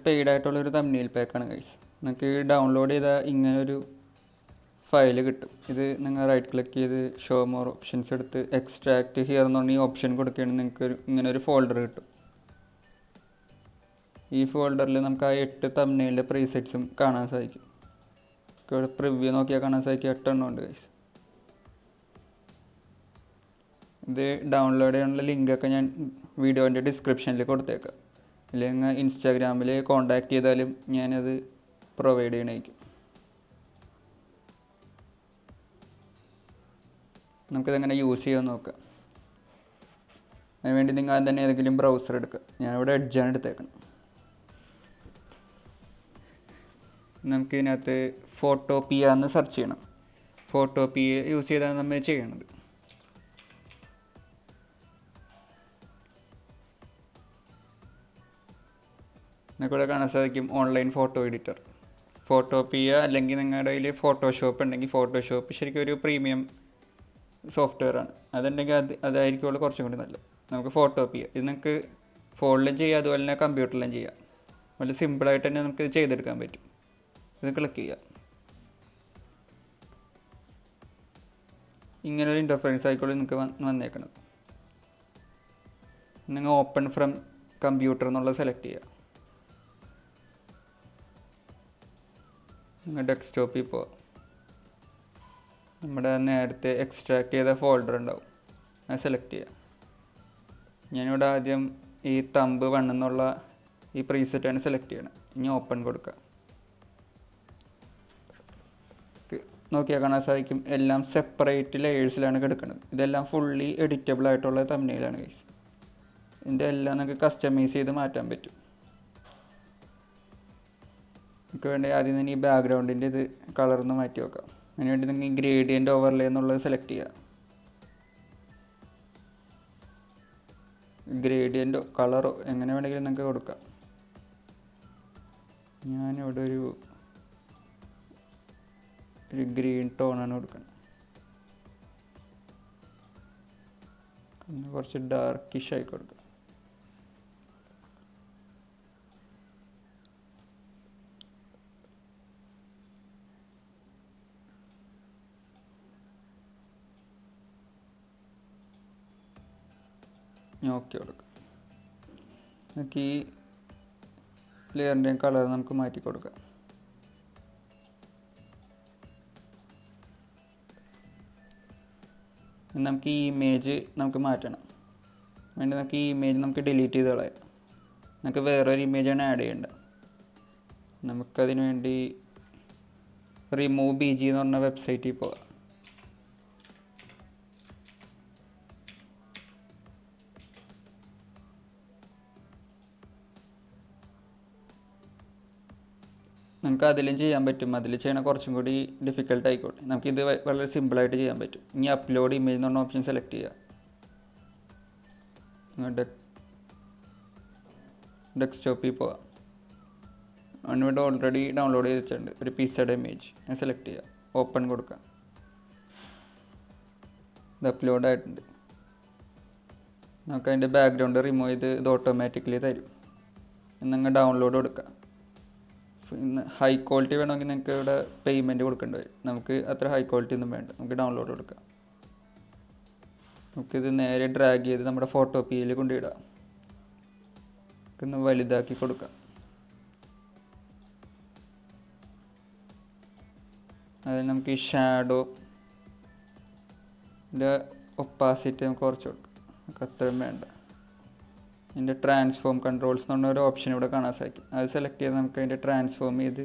Paid ആയിട്ടുള്ളൊരു തമ്പ്നെയിൽ പാക്കാണ് guys. നിങ്ങൾക്ക് ഡൗൺലോഡ് ചെയ്താൽ ഇങ്ങനൊരു ഫയൽ കിട്ടും. ഇത് നിങ്ങൾ റൈറ്റ് ക്ലിക്ക് ചെയ്ത് ഷോ മോർ ഓപ്ഷൻസ് എടുത്ത് എക്സ്ട്രാക്ട് ഹിയർ എന്ന് പറഞ്ഞ ഈ ഓപ്ഷൻ കൊടുക്കുകയാണെങ്കിൽ നിങ്ങൾക്ക് ഇങ്ങനൊരു ഫോൾഡർ കിട്ടും. ഈ ഫോൾഡറിൽ നമുക്ക് ആ 8 തമ്പ്നെയിലിൻ്റെ പ്രീസെറ്റ്സും കാണാൻ സാധിക്കും. ഇവിടെ പ്രിവ്യൂ നോക്കിയാൽ കാണാൻ സാധിക്കും 8 എണ്ണം ഉണ്ട് ഗൈസ്. ഇത് ഡൗൺലോഡ് ചെയ്യാനുള്ള ലിങ്കൊക്കെ ഞാൻ വീഡിയോൻ്റെ ഡിസ്ക്രിപ്ഷനിൽ കൊടുത്തേക്കാം. അല്ലെങ്കിൽ ഇൻസ്റ്റാഗ്രാമിൽ കോൺടാക്റ്റ് ചെയ്താലും ഞാനത് പ്രൊവൈഡ് ചെയ്യണമായിരിക്കും. നമുക്കിതെങ്ങനെ യൂസ് ചെയ്യാൻ നോക്കാം. അതിനുവേണ്ടി നിങ്ങൾ ആദ്യം തന്നെ ഏതെങ്കിലും ബ്രൗസർ എടുക്കുക. ഞാനിവിടെ എഡ്ജാണ് എടുത്തേക്കണം. നമുക്കിതിനകത്ത് ഫോട്ടോപിയ എന്ന് സെർച്ച് ചെയ്യണം. ഫോട്ടോപിയ യൂസ് ചെയ്താണ് നമ്മൾ ചെയ്യണത്. നിങ്ങൾക്കിവിടെ കാണാൻ സാധിക്കും ഓൺലൈൻ ഫോട്ടോ എഡിറ്റർ. ഫോട്ടോപിയ അല്ലെങ്കിൽ നിങ്ങളുടെ കയ്യിൽ ഫോട്ടോഷോപ്പ് ഉണ്ടെങ്കിൽ ഫോട്ടോഷോപ്പ് ശരിക്കും ഒരു പ്രീമിയം സോഫ്റ്റ്വെയർ ആണ്. അതുണ്ടെങ്കിൽ അതായിരിക്കുമല്ലോ കുറച്ചും കൂടി നല്ലത്. നമുക്ക് ഫോട്ടോപിയ ഇത് നിങ്ങൾക്ക് ഫോണിലും ചെയ്യാം, അതുപോലെ തന്നെ കമ്പ്യൂട്ടറിലും ചെയ്യാം. വളരെ സിമ്പിളായിട്ട് തന്നെ നമുക്ക് ഇത് ചെയ്തെടുക്കാൻ പറ്റും. ഇത് ക്ലിക്ക് ചെയ്യുക. ഇങ്ങനൊരു ഇൻ്റർഫറൻസ് ആയിക്കോളെ നിങ്ങൾക്ക് വന്നേക്കണം. നിങ്ങൾ ഓപ്പൺ ഫ്രം കമ്പ്യൂട്ടർ എന്നുള്ളത് സെലക്ട് ചെയ്യുക. നിങ്ങൾ ഡെസ്ക്ടോപ്പിൽ പോവുക. നമ്മുടെ നേരത്തെ എക്സ്ട്രാക്ട് ചെയ്ത ഫോൾഡർ ഉണ്ടാവും, അത് സെലക്ട് ചെയ്യുക. ഞാനിവിടെ ആദ്യം ഈ തമ്പ് 1 എന്നുള്ള ഈ പ്രീസെറ്റാണ് സെലക്ട് ചെയ്യണം. ഇനി ഓപ്പൺ കൊടുക്കുക. നോക്കിയാൽ കാണാൻ സാധിക്കും എല്ലാം സെപ്പറേറ്റ് ലെയേഴ്സിലാണ് കിടക്കുന്നത്. ഇതെല്ലാം ഫുള്ളി എഡിറ്റബിൾ ആയിട്ടുള്ള തമ്പ്നെയിലാണ് ഗൈസ്. ഇതിൻ്റെ എല്ലാം നമുക്ക് കസ്റ്റമൈസ് ചെയ്ത് മാറ്റാൻ പറ്റും. നമുക്ക് വേണ്ടി ആദ്യം തന്നെ ഈ ബാക്ക്ഗ്രൗണ്ടിൻ്റെ ഇത് കളർന്ന് മാറ്റി വെക്കാം. അതിനുവേണ്ടി നിങ്ങൾക്ക് ഗ്രേഡിയൻ്റ് ഓവർലേ എന്നുള്ളത് സെലക്ട് ചെയ്യുക. ഗ്രേഡിയൻ്റോ കളറോ എങ്ങനെ വേണമെങ്കിലും നിങ്ങൾക്ക് കൊടുക്കാം. ഞാനിവിടെ ഒരു ഗ്രീൻ ടോണാണ് കൊടുക്കുന്നത്. കുറച്ച് ഡാർക്കിഷ് ആയി കൊടുക്കുക. ഓക്കെ കൊടുക്കുക. നമുക്ക് ഈ ലെയറിൻ്റെയും കളർ നമുക്ക് മാറ്റി കൊടുക്കാം. നമുക്ക് ഈ ഇമേജ് നമുക്ക് മാറ്റണം. വേണ്ടി നമുക്ക് ഈ ഇമേജ് നമുക്ക് ഡിലീറ്റ് ചെയ്ത് കളയാം. നമുക്ക് വേറൊരു ഇമേജാണ് ആഡ് ചെയ്യേണ്ടത്. നമുക്കതിന് വേണ്ടി റിമൂവ് BG എന്ന് പറഞ്ഞ വെബ്സൈറ്റിൽ പോകാം. നമുക്ക് അതിലും ചെയ്യാൻ പറ്റും. അതിൽ ചെയ്യണ കുറച്ചും കൂടി ഡിഫിക്കൽട്ട് ആയിക്കോട്ടെ. നമുക്കിത് വളരെ സിമ്പിളായിട്ട് ചെയ്യാൻ പറ്റും. ഇനി അപ്ലോഡ് ഇമേജ് എന്ന് പറഞ്ഞ ഓപ്ഷൻ സെലക്ട് ചെയ്യുക. ഡെസ്ക്ടോപ്പിൽ പോവാം. അവനിവിടെ ഓൾറെഡി ഡൗൺലോഡ് ചെയ്ത് വെച്ചിട്ടുണ്ട് ഒരു പിസയുടെ ഇമേജ്. ഞാൻ സെലക്ട് ചെയ്യുക, ഓപ്പൺ കൊടുക്കുക. ഇത് അപ്ലോഡ് ആയിട്ടുണ്ട്. നമുക്ക് അതിൻ്റെ ബാക്ക്ഗ്രൗണ്ട് റിമൂവ് ചെയ്ത് ഇത് ഓട്ടോമാറ്റിക്കലി തരും. എന്നങ്ങ് ഡൗൺലോഡ് കൊടുക്കുക. ഹൈ ക്വാളിറ്റി വേണമെങ്കിൽ നിങ്ങൾക്ക് ഇവിടെ പേയ്മെൻറ്റ് കൊടുക്കേണ്ടി വരും. നമുക്ക് അത്ര ഹൈ ക്വാളിറ്റി ഒന്നും വേണ്ട. നമുക്ക് ഡൗൺലോഡ് കൊടുക്കാം. നമുക്കിത് നേരെ ഡ്രാഗ് ചെയ്ത് നമ്മുടെ ഫോട്ടോപിയയിൽ കൊണ്ടിടാം. ഒന്ന് വലുതാക്കി കൊടുക്കാം. അതിൽ നമുക്ക് ഈ ഷാഡോൻ്റെ ഒപ്പാസിറ്റി നമുക്ക് കുറച്ച് കൊടുക്കാം. നമുക്ക് അത്രയും വേണ്ട. ഇതിൻ്റെ ട്രാൻസ്ഫോം കൺട്രോൾസ് എന്ന് പറഞ്ഞ ഒരു ഓപ്ഷൻ ഇവിടെ കാണാൻ സാധിക്കും. അത് സെലക്ട് ചെയ്ത് നമുക്ക് അതിൻ്റെ ട്രാൻസ്ഫോം ചെയ്ത്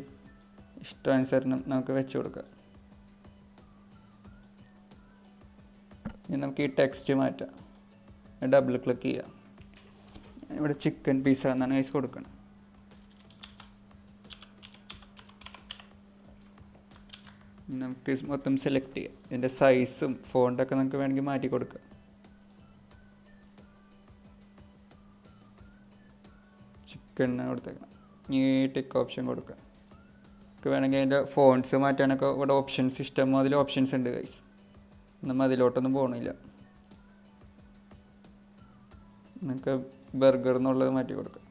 ഇഷ്ടാനുസരണം നമുക്ക് വെച്ച് കൊടുക്കാം. ഇനി നമുക്ക് ഈ ടെക്സ്റ്റ് മാറ്റാം. ഡബിൾ ക്ലിക്ക് ചെയ്യാം. ഇവിടെ ചിക്കൻ പിസ്സ എന്നാണ് ഗൈസ് കൊടുക്കണം. നമുക്ക് മൊത്തം സെലക്ട് ചെയ്യാം. ഇതിൻ്റെ സൈസും ഫോണ്ടൊക്കെ നമുക്ക് വേണമെങ്കിൽ മാറ്റി കൊടുക്കാം. ചിക്കൻ കൊടുത്തേക്കണം. ഈ ടിക്ക് ഓപ്ഷൻ കൊടുക്കാം. നമുക്ക് വേണമെങ്കിൽ അതിൻ്റെ ഫോൺസ് മാറ്റാനൊക്കെ ഇവിടെ ഓപ്ഷൻസ് ഇഷ്ടം അതിൽ ഓപ്ഷൻസ് ഉണ്ട് ഗൈസ്. നമ്മൾ അതിലോട്ടൊന്നും പോകണില്ല. നമുക്ക് ബർഗർ എന്നുള്ളത് മാറ്റി കൊടുക്കാം.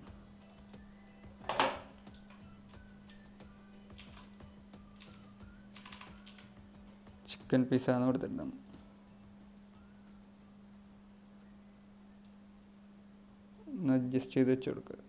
ചിക്കൻ പിസ്സ എന്ന് കൊടുത്തിട്ടുണ്ടാകും. ഒന്ന് അഡ്ജസ്റ്റ് ചെയ്ത് വെച്ച് കൊടുക്കുക.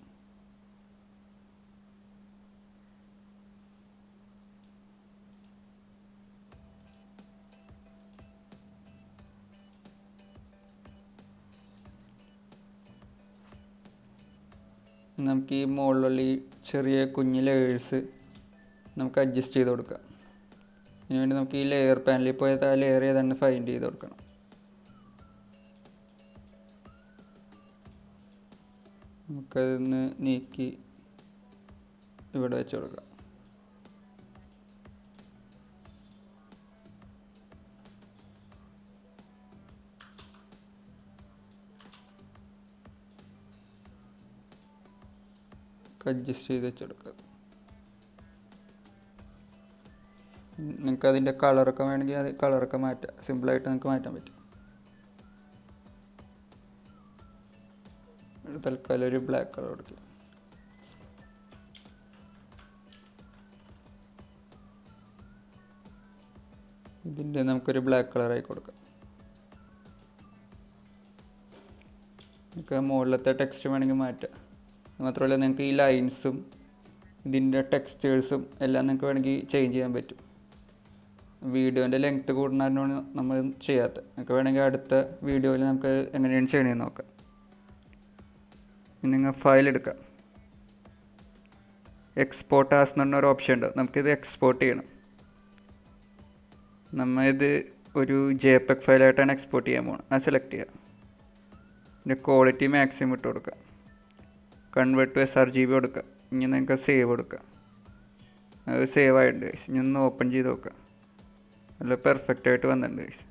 നമുക്ക് ഈ മുകളിലുള്ള ഈ ചെറിയ കുഞ്ഞ് ലെയേഴ്സ് നമുക്ക് അഡ്ജസ്റ്റ് ചെയ്ത് കൊടുക്കാം. ഇതിന് വേണ്ടി നമുക്ക് ഈ ലെയർ പാനലിൽ പോയത് ആ ലെയർ ഏതാണ്ട് ഫൈൻഡ് ചെയ്ത് കൊടുക്കണം. നമുക്കതൊന്ന് നീക്കി ഇവിടെ വെച്ച് കൊടുക്കാം. അഡ്ജസ്റ്റ് ചെയ്ത് വെച്ചെടുക്കുക. നിങ്ങൾക്ക് അതിൻ്റെ കളറൊക്കെ വേണമെങ്കിൽ അത് കളറൊക്കെ മാറ്റാം. സിമ്പിളായിട്ട് നിങ്ങൾക്ക് മാറ്റാൻ പറ്റും. തൽക്കാലം ഒരു ബ്ലാക്ക് കളർ കൊടുക്കുക. ഇതിൻ്റെ നമുക്കൊരു ബ്ലാക്ക് കളറായി കൊടുക്കാം. നമുക്ക് മുകളിലത്തെ ടെക്സ്റ്റ് വേണമെങ്കിൽ മാറ്റാം. മാത്രമല്ല നിങ്ങൾക്ക് ഈ ലൈൻസും ഇതിൻ്റെ ടെക്സ്റ്റേഴ്സും എല്ലാം നിങ്ങൾക്ക് വേണമെങ്കിൽ ചേഞ്ച് ചെയ്യാൻ പറ്റും. വീഡിയോൻ്റെ ലെങ്ത്ത് കൂടുന്നതിനാണ് നമ്മൾ ചെയ്യാത്തത്. നിങ്ങൾക്ക് വേണമെങ്കിൽ അടുത്ത വീഡിയോയിൽ നമുക്ക് എങ്ങനെയാണ് ചെയ്യണമെന്ന് നോക്കാം. നിങ്ങൾ ഫയൽ എടുക്കാം. എക്സ്പോർട്ട് ആസ് എന്ന് പറഞ്ഞൊരു ഓപ്ഷൻ ഉണ്ട്. നമുക്കിത് എക്സ്പോർട്ട് ചെയ്യണം. നമ്മളിത് ഒരു JPEG ഫയലായിട്ടാണ് എക്സ്പോർട്ട് ചെയ്യാൻ പോകുന്നത്. അത് സെലക്ട് ചെയ്യുക. ഇതിൻ്റെ ക്വാളിറ്റി മാക്സിമം ഇട്ട് കൊടുക്കുക. കൺവേർട്ട് ടു sRGB കൊടുക്കുക. ഇനി നിങ്ങൾക്ക് സേവ് കൊടുക്കുക. അത് സേവ് ആയിട്ടുണ്ട് ഗൈസ്. ഇനി ഒന്ന് ഓപ്പൺ ചെയ്ത് നോക്കുക. നല്ല പെർഫെക്റ്റ് ആയിട്ട് വന്നിട്ടുണ്ട് ഗൈസ്.